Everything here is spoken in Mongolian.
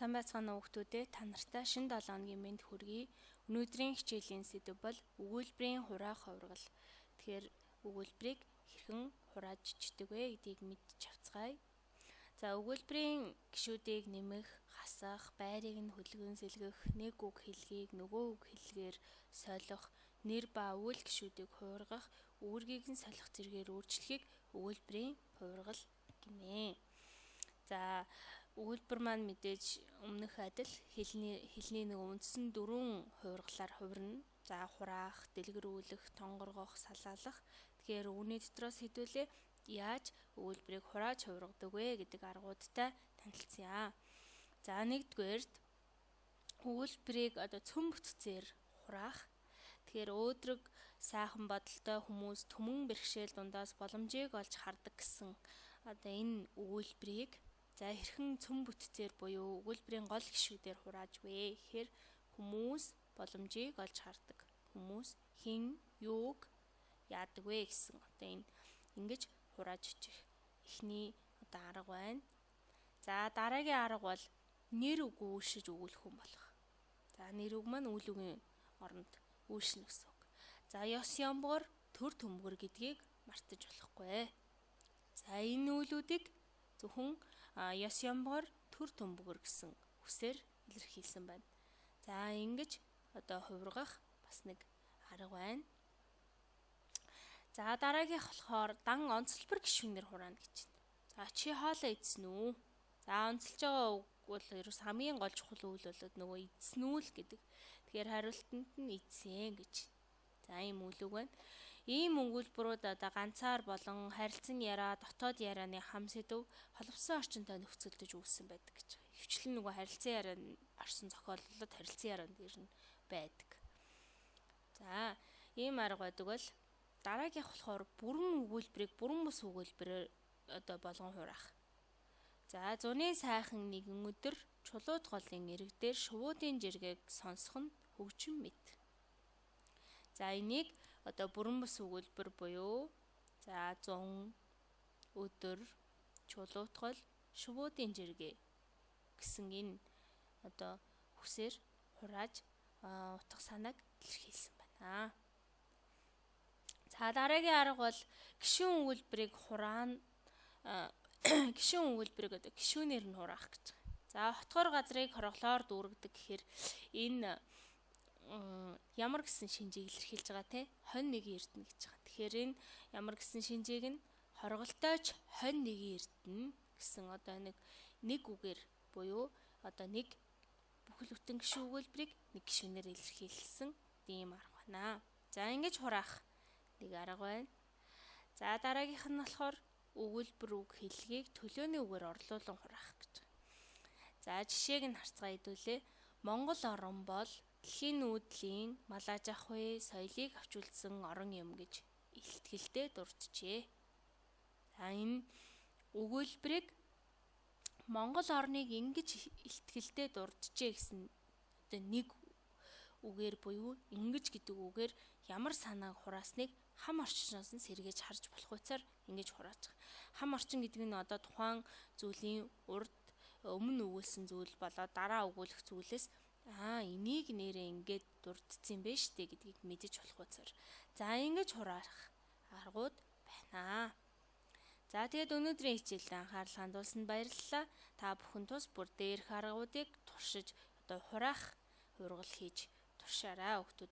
Сайн байцгаана уу хүүхдүүдээ. Та нартай шинэ 7 хоногийн мэнд хүргэе. Өнөөдрийн хичээлийн сэдэв бол өгүүлбэрийн хураах хувиргал. Тэгэхээр өгүүлбэрийг хэрхэн хурааж чийдэг вэ гэдгийг мэдчих авцгаая. За өгүүлбэрийн гишүүдийг нэмэх, хасах, байрыг нь хөдөлгөөн сэлгэх, нэг үг хэлхийг нөгөө үг хэллэгээр солих, нэр ба үйл гишүүдийг хувиргах, үүргийг нь солих зэргээр өөрчлөхийг өгүүлбэрийн хувиргал гэмээ. За өгүүлбэр маань мэдээж өмнөх адил хэлний нэг үндсэн 4 хувиргалаар хувирна. За хураах, дэлгэрүүлэх, тонгоргох, салаалах. Тэгэхээр үүний дотроос хэдүүлээ яаж өгүүлбэрийг хурааж хувиргадаг вэ гэдэг аргуудтай танилцъя. За нэгдүгээрт өгүүлбэрийг цөм бүтцээр хураах. Тэгэхээр өөдрөг сайхан бодолтой хүмүүс түмэн бэрхшээл дундаас боломжийг олж хардаг гэсэн энэ өгүүлбэрийг хэрхэн цөм бүтцээр буюу өгүүлбэрийн гол гишүүдээр хурааж вэ гэхээр хүмүүс боломжийг олж хардаг. Хүмүүс хэн юуг яадаг вэ гэсэн энэ ингэж хурааж очих эхний арга байна. За дараагийн арга бол нэр үг үүшиж өгүүлэх юм болох. За нэр үг маань үйл үгийн оронд үүшнэ гэсэн үг. За ёс ямбар төр төмгөр гэдгийг мартаж болохгүй. За энэ үйлүүдийг зөвхөн ёс ямбар төр төмгөр гэсэн үсээр илэрхийлсэн байна. За ингэж хувиргах бас нэг арга байна. За дараагийнх болохоор дан онцлбор гишүүнээр хураана гэж байна. За чи хоолоо идсэн үү? За онцолж байгаа үг бол ерөөс хамгийн гол чухал үйл болоод нөгөө идсэн үү л гэдэг. Тэгэхээр хариултанд нь идсэн гэж. За ийм үйл үг байна. Ийм өгүүлбэрүүд ганцаар болон харилцан яриа, дотоод ярианы хам сэдв, холбосон орчинтой нөхцөлдөж үүссэн байдаг гэж. Хөвчлэн нөгөө харилцан ярианд орсон зохиолдлууд харилцан ярианд ирнэ байдаг. За ийм арга байдаг бол дараагийнх болохоор бүрэн өгүүлбэрийг бүрэн бус өгүүлбэрээр болгон хураах. За зуны сайхан нэгэн өдөр чулууд голын ирэг дээр шувуудын жиргээг сонсох нь хөгжим мэт. За энийг бүрэн бус өгүүлбэр буюу 100 өдөр чулууд гол шувуудын жиргээ гэсэн энэ хүсээр хурааж утга санааг илэрхийлсэн байна. За дараагийн арга бол гишүүн өгүүлбэрийг хураана. Гишүүн өгүүлбэрийг гишүүнээр нь хураах гэж. За хотгор газрыг хорглоор дүүргдэг гэхээр энэ ямар гэсэн шинжийг илэрхийлж байгаа те? Хонь нэгийн эрдэнэ гэж байгаа. Тэгэхээр энэ ямар гэсэн шинжийг нь хорголтойч хонь нэгийн эрдэнэ гэсэн нэг үгээр буюу нэг бүхэл бүтэн гишүүн өгүүлбэрийг нэг гишүүнээр илэрхийлсэн ийм арга байна. За ингэж хураах нэг арга байна. За дараагийнх нь болохоор өгүүлбэр үг хэллэгийг төлөөний үгээр орлуулан хураах гэж. За жишээг нь харцгаа хэдүүлээ. Монгол орн бол дэлхийн нүүдлийн малаж ахуй соёлыг авчулсан орон юм гэж илтгэлдээ дурджээ. За энэ өгүүлбэрийг Монгол орныг ингэж илтгэлдээ дурджээ гэсэн нэг үгээр буюу ингэж гэдэг үгээр ямар санааг хураасныг хам орчноос нь сэргээж харж болох утсаар ингэж хурааж байгаа. Хам орчин гэдэг нь тухайн зүйлийн урд өмнө өгүүлсэн зүйл болоод дараа өгүүлэх зүйлээс энийг нэрээ ингээд дурдсан бэ штэ гэдгийг мэдэж болох утсаар. За ингэж хураах аргууд байна. За тэгээд өнөөдрийн хичээлд анхаарал хандуулсанд баярлалаа. Та бүхэн тус бүр дээрх аргуудыг туршиж хураах хувиргал хийж туршаарай хүүхдүүд.